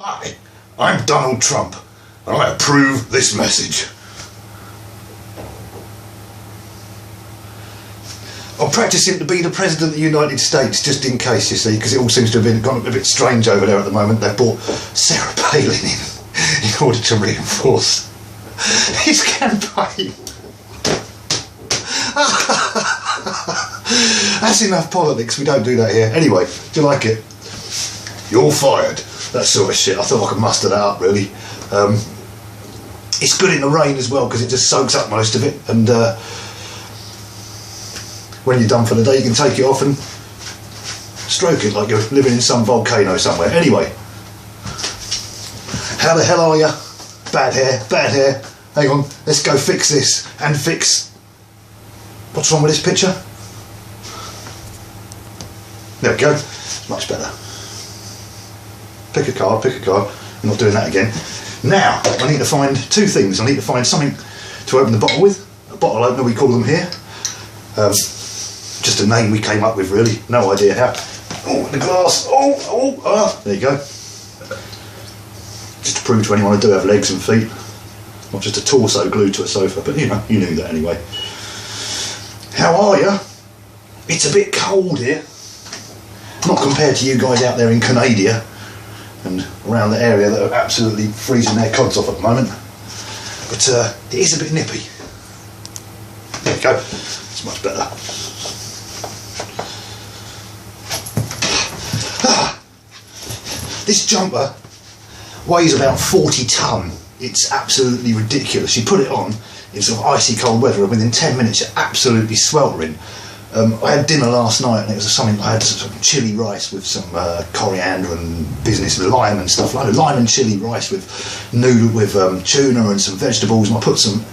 Hi, I'm Donald Trump, and I approve this message. I'm practising to be the President of the United States, just in case, you see, because it all seems to have gone a bit strange over there at the moment. They've brought Sarah Palin in order to reinforce his campaign. That's enough politics, we don't do that here. Anyway, do you like it? You're fired. That sort of shit. I thought I could muster that up, really. It's good in the rain as well, because it just soaks up most of it, and when you're done for the day you can take it off and stroke it like you're living in some volcano somewhere. Anyway, how the hell are you? Bad hair, bad hair. Hang on, let's go fix this, and fix... What's wrong with this picture? There we go, it's much better. Pick a card, pick a card. I'm not doing that again. Now, I need to find two things. I need to find something to open the bottle with. A bottle opener, we call them here. Just a name we came up with, really. No idea how. Oh, the glass. There you go. Just to prove to anyone I do have legs and feet. Not just a torso glued to a sofa, but you know, you knew that anyway. How are you? It's a bit cold here. Not compared to you guys out there in Canada and around the area that are absolutely freezing their cods off at the moment. But it is a bit nippy. There you go. It's much better. This jumper weighs about 40 tonne. It's absolutely ridiculous. You put it on in sort of icy cold weather and within 10 minutes you're absolutely sweltering. I had dinner last night and it was something, I had some chilli rice with some coriander and business lime and stuff like that. Lime and chilli rice with noodle, with tuna and some vegetables, and I put some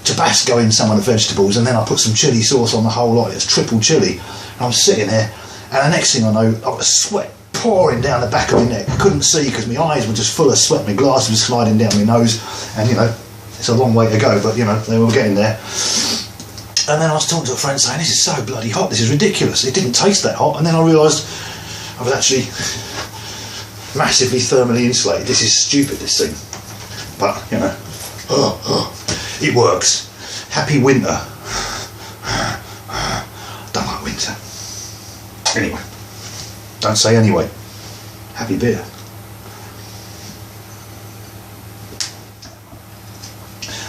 Tabasco in some of the vegetables, and then I put some chilli sauce on the whole lot. It's triple chilli. And I'm sitting there, and the next thing I know, I've got sweat pouring down the back of my neck. I couldn't see because my eyes were just full of sweat, my glasses were sliding down my nose, and you know, it's a long way to go, but you know, they were getting there. And then I was talking to a friend saying, this is so bloody hot, this is ridiculous. It didn't taste that hot, and then I realised I was actually massively thermally insulated. This is stupid, this thing. But, you know, it works. Happy winter. Don't like winter. Anyway. Don't say anyway. Happy beer.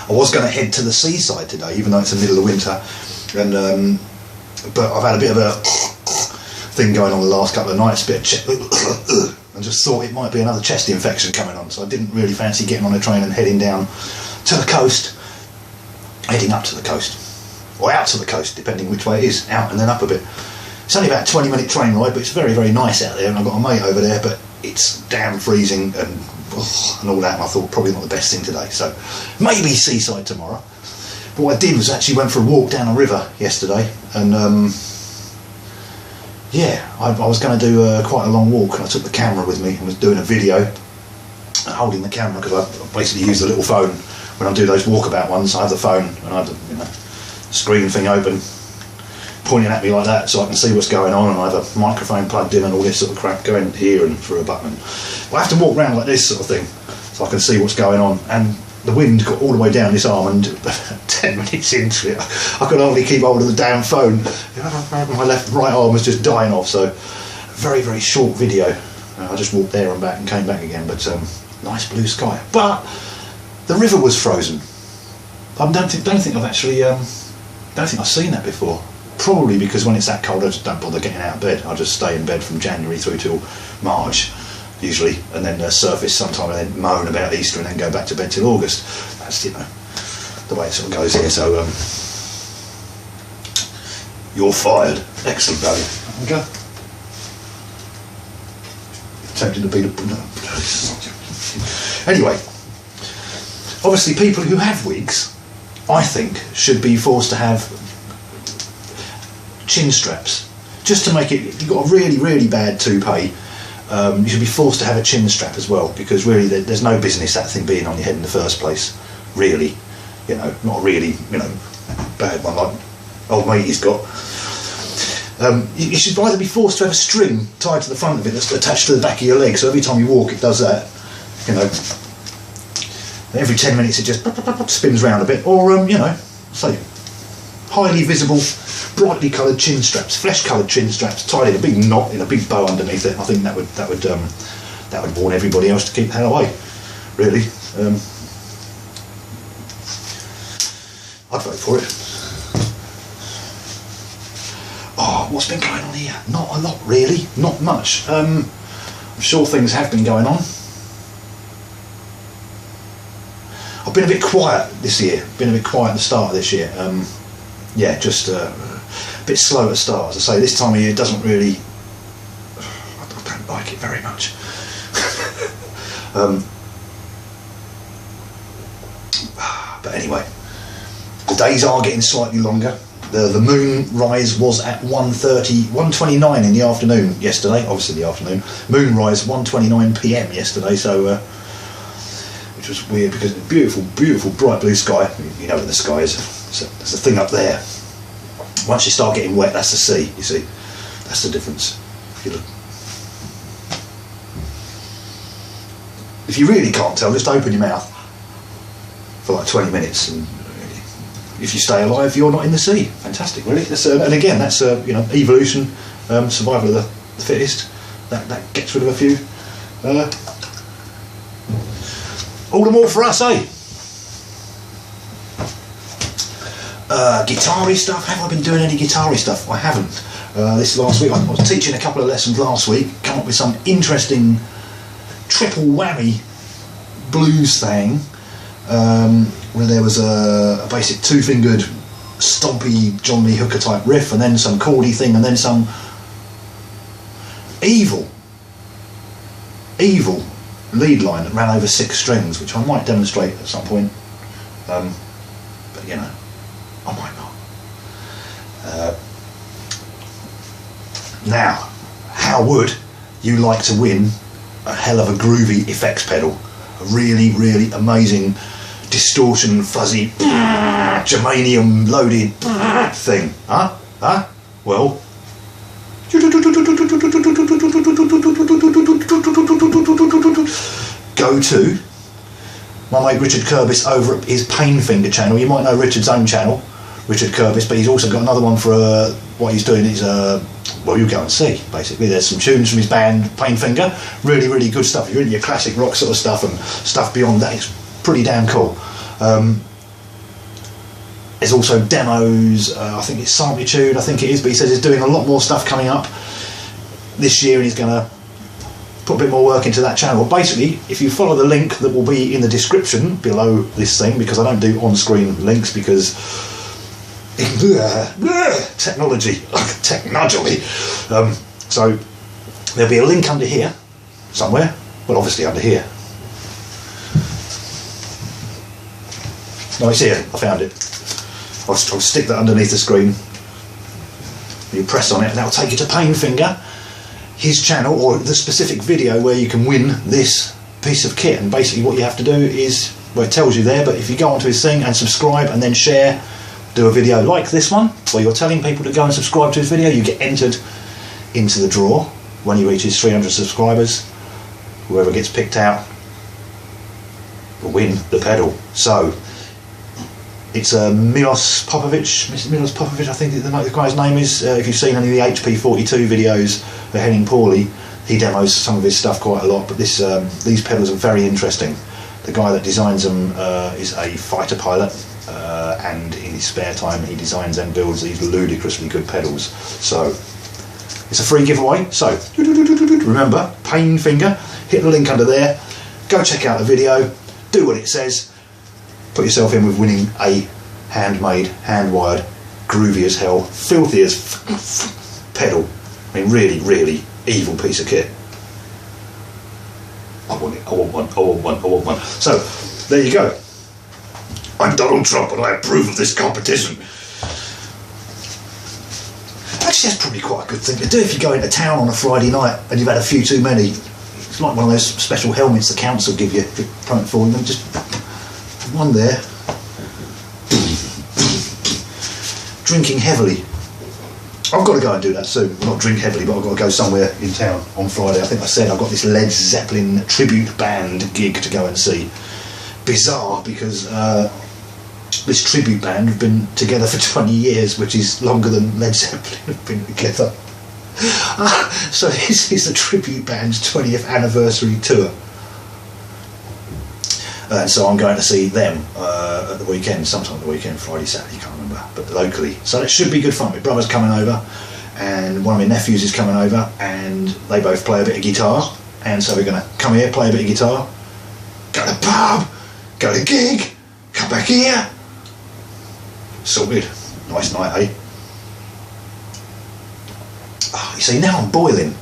I was going to head to the seaside today, even though it's the middle of winter, and but I've had a bit of a thing going on the last couple of nights, and just thought it might be another chest infection coming on, so I didn't really fancy getting on a train and heading down to the coast, heading up to the coast, or out to the coast, depending which way it is, out and then up a bit. It's only about a 20-minute train ride, but it's very, very nice out there, and I've got a mate over there, but it's damn freezing and all that, and I thought probably not the best thing today, so maybe seaside tomorrow. But what I did was actually went for a walk down a river yesterday, and yeah, I was going to do quite a long walk, and I took the camera with me and was doing a video holding the camera, because I basically use the little phone when I do those walkabout ones. I have the phone and I have the, you know, screen thing open, pointing at me like that so I can see what's going on, and I have a microphone plugged in and all this sort of crap going here and through a button. But I have to walk around like this sort of thing so I can see what's going on, and the wind got all the way down this arm, and 10 minutes into it I could hardly keep hold of the damn phone. My right arm was just dying off, so very, very short video. I just walked there and back and came back again, but nice blue sky. But the river was frozen. I don't think I've actually don't think I've seen that before. Probably because when it's that cold I just don't bother getting out of bed. I just stay in bed from January through till March usually, and then surface sometime and then moan about Easter and then go back to bed till August. That's, you know, the way it sort of goes here. So you're fired. Excellent, buddy. Okay. Tempted to be the... Anyway, obviously people who have wigs, I think, should be forced to have chin straps, just to make it, if you've got a really, really bad toupee, you should be forced to have a chin strap as well, because really there's no business that thing being on your head in the first place, really, you know, not really, you know, bad one like old matey's got. You should either be forced to have a string tied to the front of it that's attached to the back of your leg, so every time you walk it does that, you know, every 10 minutes it just spins round a bit, or you know, say highly visible, brightly coloured chin straps, flesh coloured chin straps, tied in a big knot in a big bow underneath it. I think that would warn everybody else to keep the hell away. Really, I'd vote for it. Oh, what's been going on here? Not a lot, really. Not much. I'm sure things have been going on. I've been a bit quiet this year. Been a bit quiet at the start of this year. Yeah, just a bit slow at start. As I say, this time of year doesn't really. I don't like it very much. But anyway, the days are getting slightly longer. The moon rise was at 1:29 in the afternoon yesterday. Obviously the afternoon. Moon rise 1:29 PM yesterday. So, which was weird because it's beautiful, beautiful bright blue sky. You know what the sky is. So there's a thing up there. Once you start getting wet, that's the sea. You see, that's the difference. If you really can't tell, just open your mouth for like 20 minutes and. If you stay alive, you're not in the sea. Fantastic, really. That's, and again, that's you know, evolution, survival of the fittest. That gets rid of a few. All the more for us, eh? Guitar-y stuff. Have I been doing any guitar-y stuff? I haven't. This last week, I was teaching a couple of lessons last week. Come up with some interesting triple whammy blues thing. Where there was a basic two-fingered stompy John Lee Hooker type riff, and then some chordy thing, and then some evil lead line that ran over 6 strings, which I might demonstrate at some point, but you know, I might not. Now, how would you like to win a hell of a groovy effects pedal? A really, really amazing distortion, fuzzy, germanium loaded thing, huh? Well, go to my mate Richard Curbis over at his Painfinger channel. You might know Richard's own channel, Richard Curbis, but he's also got another one for what he's doing is well, you go and see. Basically, there's some tunes from his band Painfinger. Really, really good stuff. If you're into your classic rock sort of stuff and stuff beyond that, it's pretty damn cool. There's also demos. I think it's Samplitude, I think it is, but he says he's doing a lot more stuff coming up this year, and he's going to put a bit more work into that channel. Basically, if you follow the link that will be in the description below this thing, because I don't do on-screen links because technology. So there'll be a link under here somewhere. Well, obviously under here. No, it's here. I found it. I'll stick that underneath the screen. You press on it, and that'll take you to Painfinger, his channel, or the specific video where you can win this piece of kit. And basically, what you have to do is, well, it tells you there, but if you go onto his thing and subscribe and then share, do a video like this one, where you're telling people to go and subscribe to his video, you get entered into the draw when he reaches 300 subscribers. Whoever gets picked out will win the pedal. So it's Milos Popovic, I think the guy's name is. If you've seen any of the HP42 videos for Henning Pauly, he demos some of his stuff quite a lot, but these pedals are very interesting. The guy that designs them is a fighter pilot, and in his spare time he designs and builds these ludicrously good pedals. So it's a free giveaway. So remember, Painfinger, hit the link under there, go check out the video, do what it says, put yourself in with winning a handmade, hand-wired, groovy as hell, filthy as pedal. I mean, really, really evil piece of kit. I want it, I want one, I want one, I want one. So, there you go. I'm Donald Trump and I approve of this competition. Actually, that's probably quite a good thing to do if you go into town on a Friday night and you've had a few too many. It's like one of those special helmets the council give you if you're prone for them. Just one there. Drinking heavily. I've got to go and do that soon. Not drink heavily, but I've got to go somewhere in town on Friday. I think I said I've got this Led Zeppelin tribute band gig to go and see. Bizarre, because this tribute band have been together for 20 years, which is longer than Led Zeppelin have been together. So this is the tribute band's 20th anniversary tour. And so I'm going to see them at the weekend, sometime at the weekend, Friday, Saturday, can't remember, but locally. So it should be good fun. My brother's coming over, and one of my nephews is coming over, and they both play a bit of guitar. And so we're going to come here, play a bit of guitar, go to the pub, go to the gig, come back here. Sorted. Nice night, eh? Oh, you see, now I'm boiling.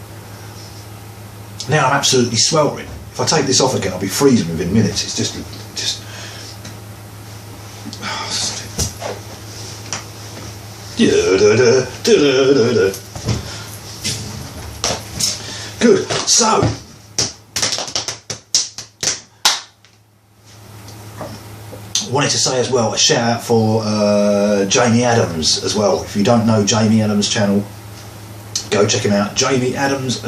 Now I'm absolutely sweltering. If I take this off again, I'll be freezing within minutes. It's just. Good. So, I wanted to say as well a shout out for Jamie Adams as well. If you don't know Jamie Adams' channel, go check him out. Jamie Adams.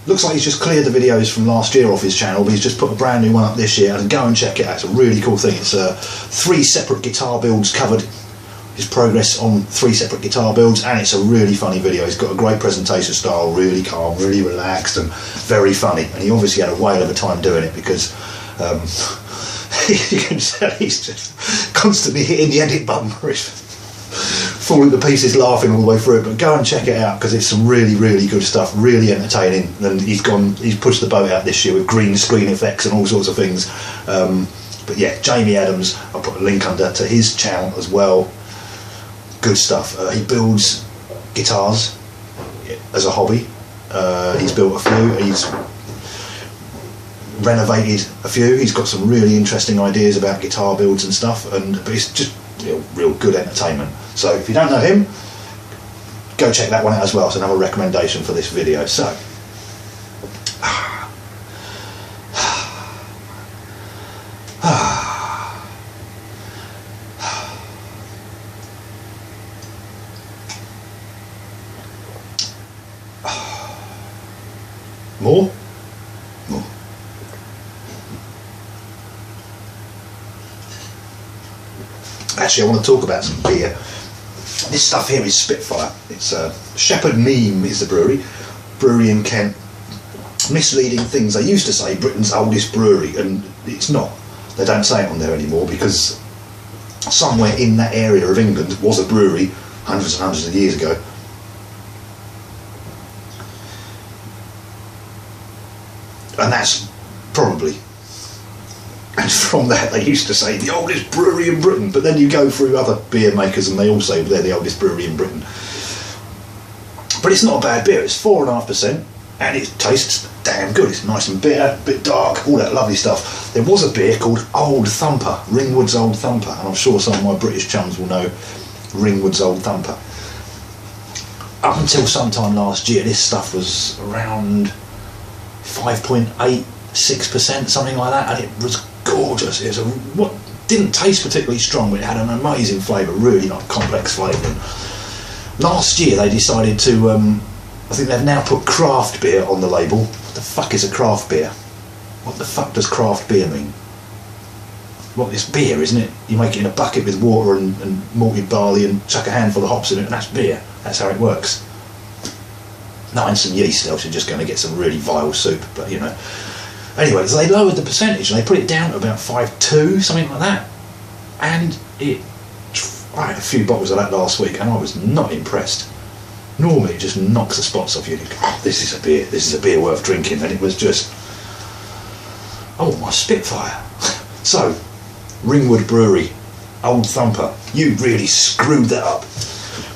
Looks like he's just cleared the videos from last year off his channel, but he's just put a brand new one up this year, and go and check it out. It's a really cool thing. It's 3 separate guitar builds covered, his progress on 3 separate guitar builds, and it's a really funny video. He's got a great presentation style, really calm, really relaxed, and very funny. And he obviously had a whale of a time doing it, because you can tell he's just constantly hitting the edit button, where he's falling to pieces laughing all the way through it. But go and check it out, because it's some really, really good stuff, really entertaining. And he's pushed the boat out this year with green screen effects and all sorts of things. But yeah, Jamie Adams, I'll put a link under to his channel as well. Good stuff. He builds guitars as a hobby. He's built a few, he's renovated a few, he's got some really interesting ideas about guitar builds and stuff, but it's just real good entertainment. So if you don't know him, go check that one out as well. It's another recommendation for this video. So more. Actually, I want to talk about some beer. This stuff here is Spitfire. It's Shepherd Neame is the brewery in Kent. Misleading things. They used to say Britain's oldest brewery, and it's not. They don't say it on there anymore, because somewhere in that area of England was a brewery hundreds and hundreds of years ago. And that's probably. And from that, they used to say the oldest brewery in Britain, but then you go through other beer makers and they all say they're the oldest brewery in Britain. But it's not a bad beer. It's 4.5%, and it tastes damn good. It's nice and bitter, a bit dark, all that lovely stuff. There was a beer called Old Thumper, Ringwood's Old Thumper, and I'm sure some of my British chums will know Ringwood's Old Thumper. Up until sometime last year, this stuff was around 5.86%, something like that, and it was gorgeous. It was what didn't taste particularly strong, but it had an amazing flavour, really like complex flavouring. Last year they decided to, I think they've now put craft beer on the label. What the fuck is a craft beer? What the fuck does craft beer mean? Well, it's beer, isn't it? You make it in a bucket with water and malted barley and chuck a handful of hops in it, and that's beer. That's how it works. No, and some yeast, else you're just going to get some really vile soup, but you know. Anyway, so they lowered the percentage and they put it down to about 5.2, something like that. And I had a few bottles of that last week and I was not impressed. Normally it just knocks the spots off you. You go, oh, this is a beer worth drinking. And it was just, oh, my Spitfire. So, Ringwood Brewery, Old Thumper, you really screwed that up.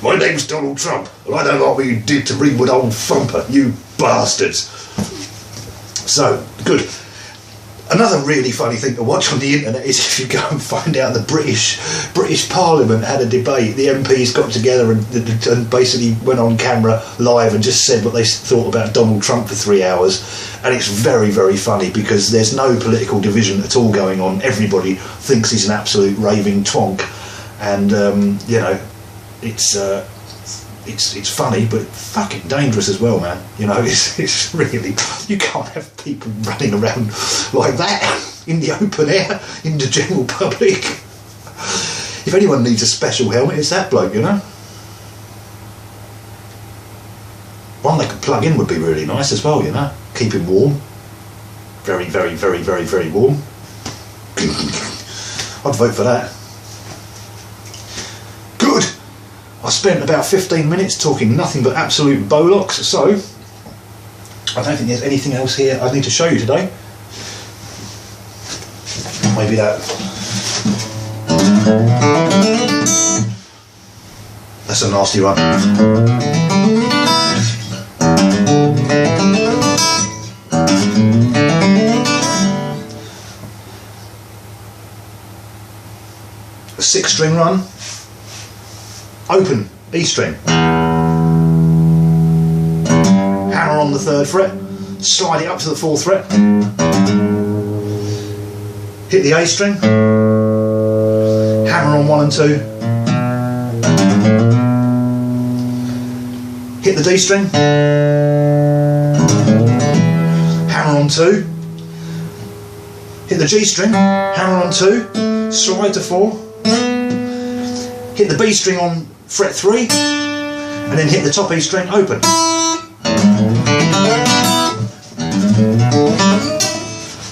My name's Donald Trump, and I don't like what you did to Ringwood Old Thumper, you bastards. So, good. Another really funny thing to watch on the internet is if you go and find out the British Parliament had a debate. The MPs got together and basically went on camera live and just said what they thought about Donald Trump for 3 hours. And it's very, very funny because there's no political division at all going on. Everybody thinks he's an absolute raving twonk. And, you know, it's funny, but fucking dangerous as well, man. You know, it's really, you can't have people running around like that in the open air, in the general public. If anyone needs a special helmet, it's that bloke, you know. One they could plug in would be really nice as well, you know. Keep him warm. Very, very, very, very, very warm. I'd vote for that. Good. I spent about 15 minutes talking nothing but absolute bollocks, so I don't think there's anything else here I need to show you today. Maybe that. That's a nasty one. A 6-string run, open E string, hammer on the 3rd fret, slide it up to the 4th fret, hit the A string, hammer on 1 and 2, hit the D string, hammer on 2, hit the G string, hammer on 2, slide to 4, hit the B string on fret 3, and then hit the top E string open.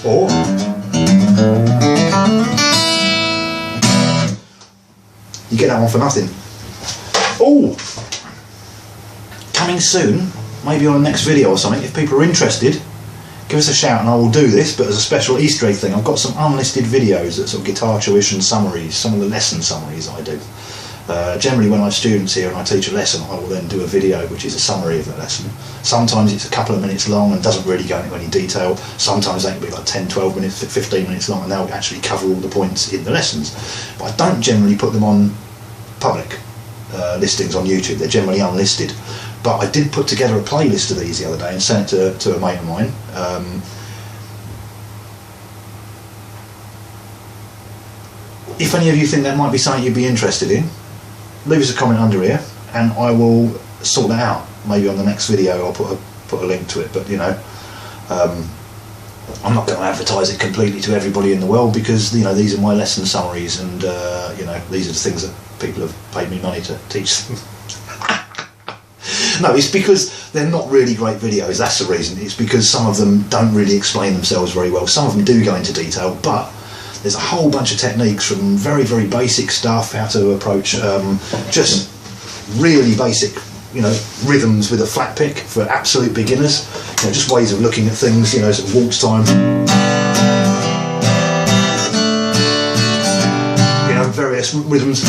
Or you get that one for nothing. Oh, coming soon, maybe on the next video or something. If people are interested, give us a shout and I will do this, but as a special Easter egg thing. I've got some unlisted videos that sort of guitar tuition summaries, some of the lesson summaries I do. Generally when I have students here and I teach a lesson, I will then do a video which is a summary of the lesson. Sometimes it's a couple of minutes long and doesn't really go into any detail. Sometimes they can be like 10, 12 minutes, 15 minutes long, and they'll actually cover all the points in the lessons. But I don't generally put them on public listings on YouTube. They're generally unlisted. But I did put together a playlist of these the other day and sent it to a mate of mine. If any of you think that might be something you'd be interested in, leave us a comment under here and I will sort that out. Maybe on the next video I'll put a link to it, but you know, I'm not going to advertise it completely to everybody in the world, because you know, these are my lesson summaries, and you know, these are the things that people have paid me money to teach them. No, it's because they're not really great videos, that's the reason. It's because some of them don't really explain themselves very well. Some of them do go into detail, but there's a whole bunch of techniques, from very, very basic stuff, how to approach just really basic, you know, rhythms with a flat pick for absolute beginners. You know, just ways of looking at things, you know, sort of waltz time. You know, various rhythms.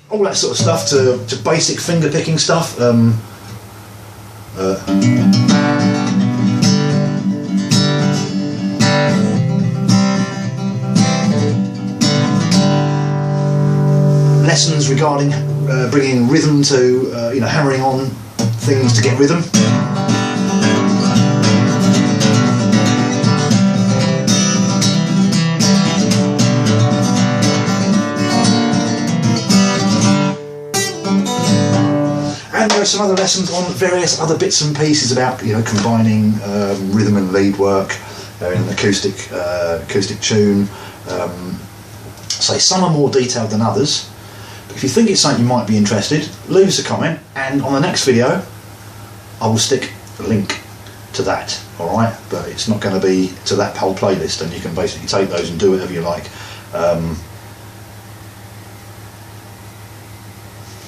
All that sort of stuff to basic finger picking stuff. Lessons regarding bringing rhythm to, you know, hammering on things to get rhythm. And there are some other lessons on various other bits and pieces about, you know, combining rhythm and lead work in an acoustic tune. So some are more detailed than others. If you think it's something you might be interested, leave us a comment, and on the next video I will stick a link to that, alright? But it's not going to be to that whole playlist, and you can basically take those and do whatever you like.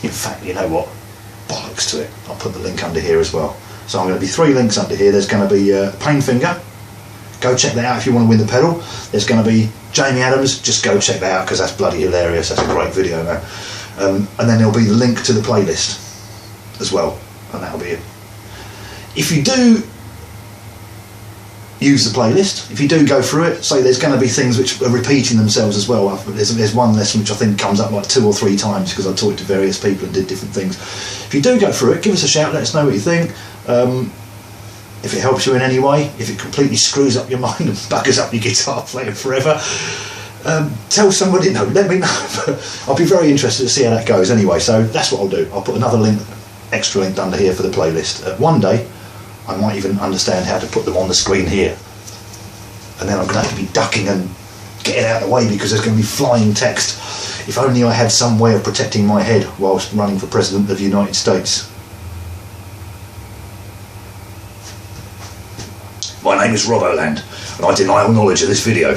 In fact, you know what? Bollocks to it. I'll put the link under here as well. So I'm going to be 3 links under here. There's going to be Painfinger. Go check that out if you want to win the pedal. There's going to be Jamie Adams. Just go check that out because that's bloody hilarious. That's a great video, man. And then there'll be the link to the playlist as well, and that'll be it. If you do use the playlist, if you do go through it, so there's going to be things which are repeating themselves as well. There's one lesson which I think comes up like 2 or 3 times because I talked to various people and did different things. If you do go through it, give us a shout, let us know what you think. If it helps you in any way, if it completely screws up your mind and buggers up your guitar playing forever, Tell somebody, no, let me know. I'll be very interested to see how that goes anyway. So that's what I'll do. I'll put another link, extra link under here for the playlist. One day I might even understand how to put them on the screen here, and then I'm going to have to be ducking and getting out of the way because there's going to be flying text. If only I had some way of protecting my head whilst running for President of the United States. My name is Robbo and I deny all knowledge of this video.